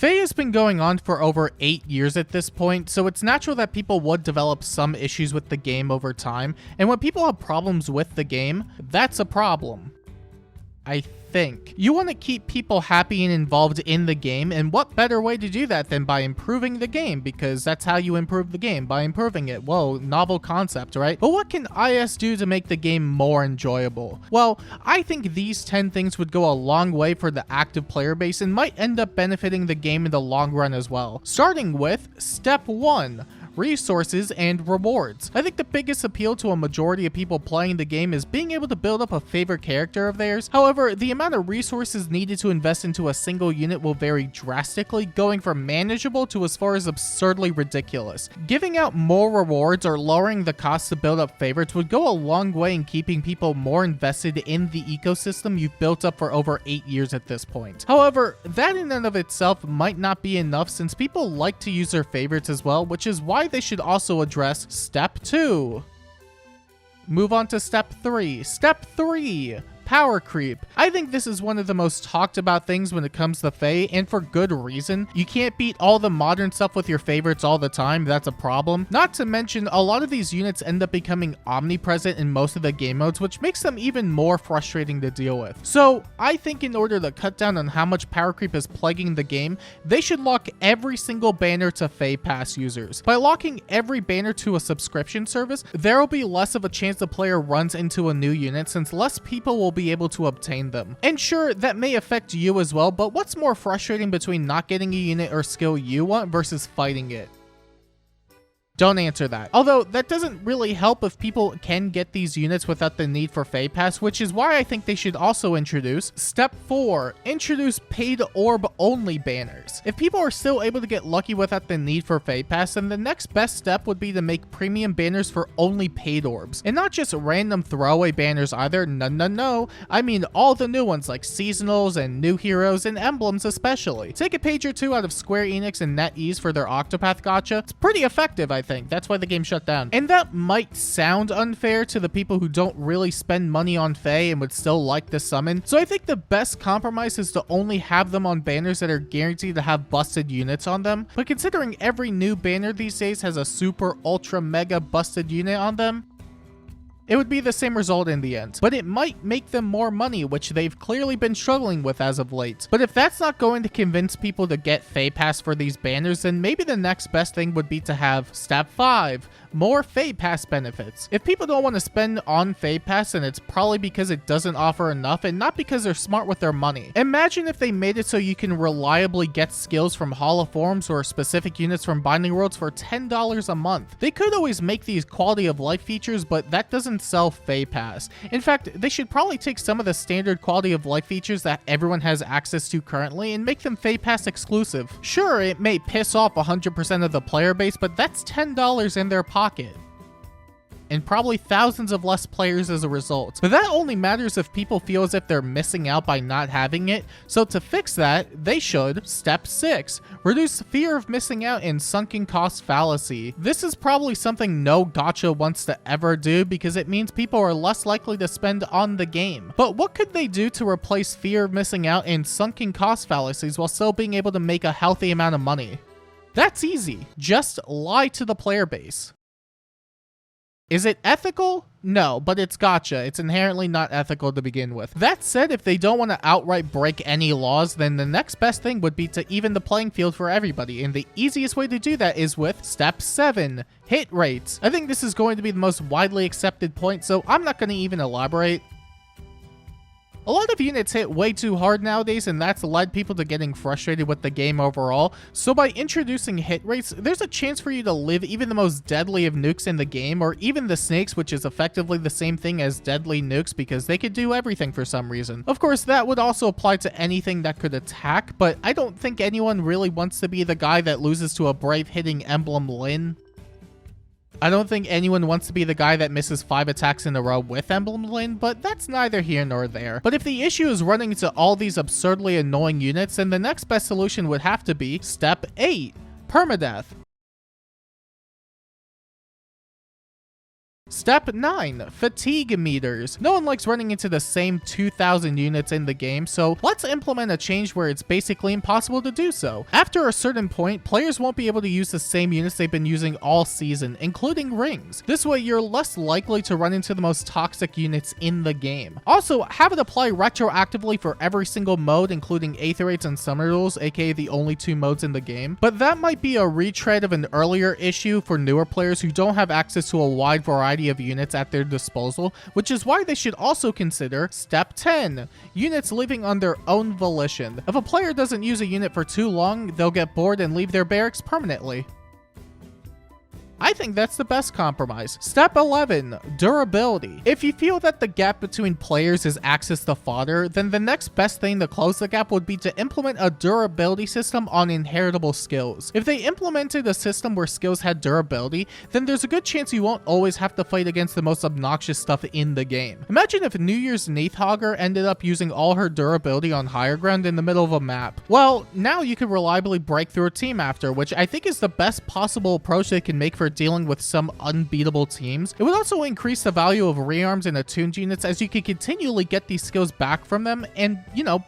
Fae has been going on for over 8 years at this point, so it's natural that people would develop some issues with the game over time, and when people have problems with the game, that's a problem. I think. You want to keep people happy and involved in the game, and what better way to do that than by improving the game, because that's how you improve the game, by improving it. Whoa, novel concept, right? But what can IS do to make the game more enjoyable? Well, I think these 10 things would go a long way for the active player base and might end up benefiting the game in the long run as well. Starting with step 1. Resources and rewards. I think the biggest appeal to a majority of people playing the game is being able to build up a favorite character of theirs. However, the amount of resources needed to invest into a single unit will vary drastically, going from manageable to as far as absurdly ridiculous. Giving out more rewards or lowering the cost to build up favorites would go a long way in keeping people more invested in the ecosystem you've built up for over 8 years at this point. However, that in and of itself might not be enough, since people like to use their favorites as well, which is why they should also address step 2. Move on to step 3. Step 3. Power creep. I think this is one of the most talked about things when it comes to Fae, and for good reason. You can't beat all the modern stuff with your favorites all the time, that's a problem. Not to mention, a lot of these units end up becoming omnipresent in most of the game modes, which makes them even more frustrating to deal with. So, I think in order to cut down on how much power creep is plaguing the game, they should lock every single banner to Fae Pass users. By locking every banner to a subscription service, there will be less of a chance the player runs into a new unit, since less people will be able to obtain them. And sure, that may affect you as well, but what's more frustrating between not getting a unit or skill you want versus fighting it? Don't answer that. Although, that doesn't really help if people can get these units without the need for Fae Pass, which is why I think they should also introduce step 4. Introduce paid orb only banners. If people are still able to get lucky without the need for Fae Pass, then the next best step would be to make premium banners for only paid orbs. And not just random throwaway banners either, no. I mean all the new ones like seasonals and new heroes and emblems especially. Take a page or two out of Square Enix and NetEase for their Octopath gacha. It's pretty effective, I think. That's why the game shut down. And that might sound unfair to the people who don't really spend money on Fae and would still like to summon. So I think the best compromise is to only have them on banners that are guaranteed to have busted units on them. But considering every new banner these days has a super ultra mega busted unit on them, it would be the same result in the end, but it might make them more money, which they've clearly been struggling with as of late. But if that's not going to convince people to get Fae Pass for these banners, then maybe the next best thing would be to have step 5, more Fae Pass benefits. If people don't want to spend on Fae Pass, then it's probably because it doesn't offer enough and not because they're smart with their money. Imagine if they made it so you can reliably get skills from Hall of Forms or specific units from Binding Worlds for $10 a month. They could always make these quality of life features, but that doesn't sell Fae Pass. In fact, they should probably take some of the standard quality of life features that everyone has access to currently and make them Fae Pass exclusive. Sure, it may piss off 100% of the player base, but that's $10 in their pocket. And probably thousands of less players as a result. But that only matters if people feel as if they're missing out by not having it. So to fix that, they should, step 6, reduce fear of missing out and sunken cost fallacy. This is probably something no gacha wants to ever do because it means people are less likely to spend on the game. But what could they do to replace fear of missing out and sunken cost fallacies while still being able to make a healthy amount of money? That's easy. Just lie to the player base. Is it ethical? No, but it's gacha. It's inherently not ethical to begin with. That said, if they don't want to outright break any laws, then the next best thing would be to even the playing field for everybody, and the easiest way to do that is with step 7, hit rates. I think this is going to be the most widely accepted point, so I'm not going to even elaborate. A lot of units hit way too hard nowadays, and that's led people to getting frustrated with the game overall. So by introducing hit rates, there's a chance for you to live even the most deadly of nukes in the game, or even the snakes, which is effectively the same thing as deadly nukes because they could do everything for some reason. Of course, that would also apply to anything that could attack, but I don't think anyone really wants to be the guy that loses to a brave hitting Emblem Lin. I don't think anyone wants to be the guy that misses 5 attacks in a row with Emblem Lin, but that's neither here nor there. But if the issue is running into all these absurdly annoying units, then the next best solution would have to be step 8, permadeath. Step 9. Fatigue meters. No one likes running into the same 2,000 units in the game, so let's implement a change where it's basically impossible to do so. After a certain point, players won't be able to use the same units they've been using all season, including rings. This way, you're less likely to run into the most toxic units in the game. Also, have it apply retroactively for every single mode, including Aether and Summoner Duels, aka the only 2 modes in the game. But that might be a retread of an earlier issue for newer players who don't have access to a wide variety of units at their disposal, which is why they should also consider Step 10, units leaving on their own volition. If a player doesn't use a unit for too long, they'll get bored and leave their barracks permanently. I think that's the best compromise. Step 11, durability. If you feel that the gap between players is access to fodder, then the next best thing to close the gap would be to implement a durability system on inheritable skills. If they implemented a system where skills had durability, then there's a good chance you won't always have to fight against the most obnoxious stuff in the game. Imagine if New Year's Neathhogger ended up using all her durability on higher ground in the middle of a map. Well, now you can reliably break through a team after, which I think is the best possible approach they can make for dealing with some unbeatable teams. It would also increase the value of rearms and attuned units, as you could continually get these skills back from them, and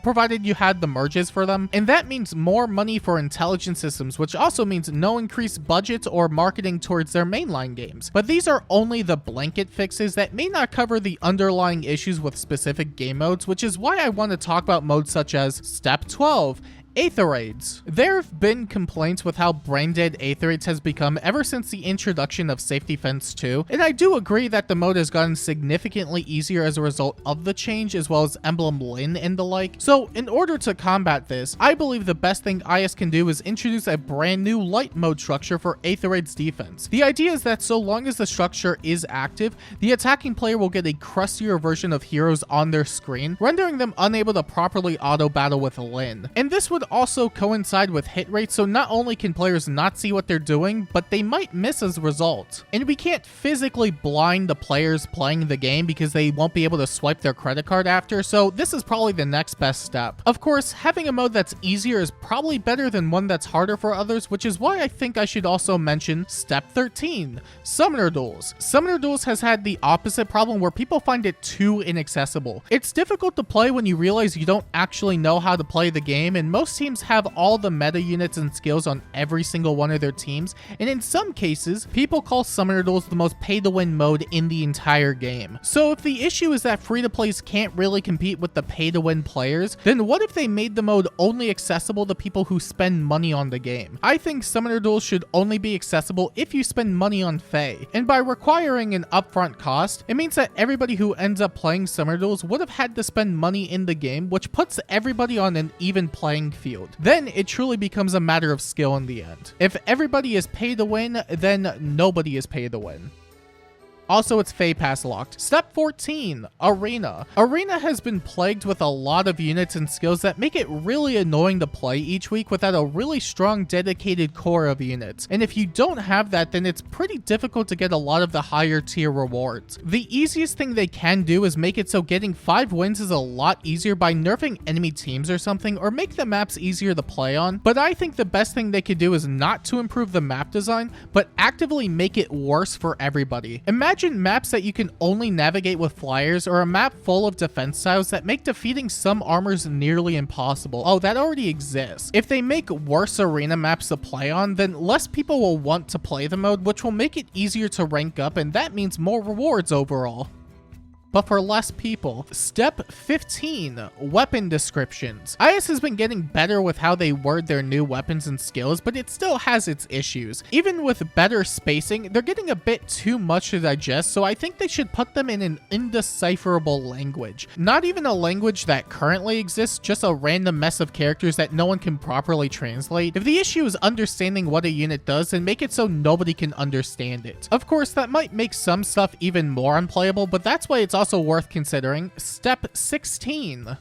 provided you had the merges for them. And that means more money for intelligence systems, which also means no increased budget or marketing towards their mainline games. But these are only the blanket fixes that may not cover the underlying issues with specific game modes, which is why I want to talk about modes such as Step 12, Aether raids. There have been complaints with how brain-dead Aether raids has become ever since the introduction of Safety Fence 2, and I do agree that the mode has gotten significantly easier as a result of the change, as well as Emblem Lin and the like. So in order to combat this, I believe the best thing IS can do is introduce a brand new light mode structure for Aether raid's defense. The idea is that so long as the structure is active, the attacking player will get a crustier version of heroes on their screen, rendering them unable to properly auto-battle with Lin. And this would also coincide with hit rates, so not only can players not see what they're doing, but they might miss as a result. And we can't physically blind the players playing the game because they won't be able to swipe their credit card after, so this is probably the next best step. Of course, having a mode that's easier is probably better than one that's harder for others, which is why I think I should also mention Step 13, Summoner Duels. Summoner Duels has had the opposite problem where people find it too inaccessible. It's difficult to play when you realize you don't actually know how to play the game, and most teams have all the meta units and skills on every single one of their teams, and in some cases, people call Summoner Duels the most pay-to-win mode in the entire game. So if the issue is that free-to-plays can't really compete with the pay-to-win players, then what if they made the mode only accessible to people who spend money on the game? I think Summoner Duels should only be accessible if you spend money on Fae, and by requiring an upfront cost, it means that everybody who ends up playing Summoner Duels would have had to spend money in the game, which puts everybody on an even playing field. Then it truly becomes a matter of skill in the end. If everybody is pay to win, then nobody is pay to win. Also, it's Fae Pass locked. Step 14, Arena. Arena has been plagued with a lot of units and skills that make it really annoying to play each week without a really strong dedicated core of units. And if you don't have that, then it's pretty difficult to get a lot of the higher tier rewards. The easiest thing they can do is make it so getting 5 wins is a lot easier by nerfing enemy teams or something, or make the maps easier to play on. But I think the best thing they could do is not to improve the map design, but actively make it worse for everybody. Imagine maps that you can only navigate with flyers, or a map full of defense styles that make defeating some armors nearly impossible. Oh, that already exists. If they make worse arena maps to play on, then less people will want to play the mode, which will make it easier to rank up, and that means more rewards overall. But for less people. Step 15, weapon descriptions. IS has been getting better with how they word their new weapons and skills, but it still has its issues. Even with better spacing, they're getting a bit too much to digest, so I think they should put them in an indecipherable language. Not even a language that currently exists, just a random mess of characters that no one can properly translate. If the issue is understanding what a unit does, then make it so nobody can understand it. Of course, that might make some stuff even more unplayable, but that's why it's also worth considering. Step 16.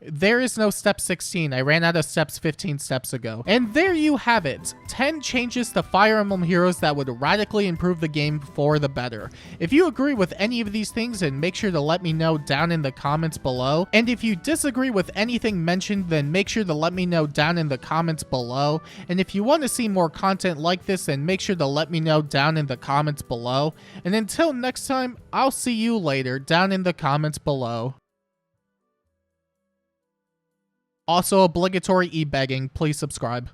There is no step 16. I ran out of steps 15 steps ago. And there you have it. 10 changes to Fire Emblem Heroes that would radically improve the game for the better. If you agree with any of these things, then make sure to let me know down in the comments below. And if you disagree with anything mentioned, then make sure to let me know down in the comments below. And if you want to see more content like this, then make sure to let me know down in the comments below. And until next time, I'll see you later down in the comments below. Also, obligatory e-begging, please subscribe.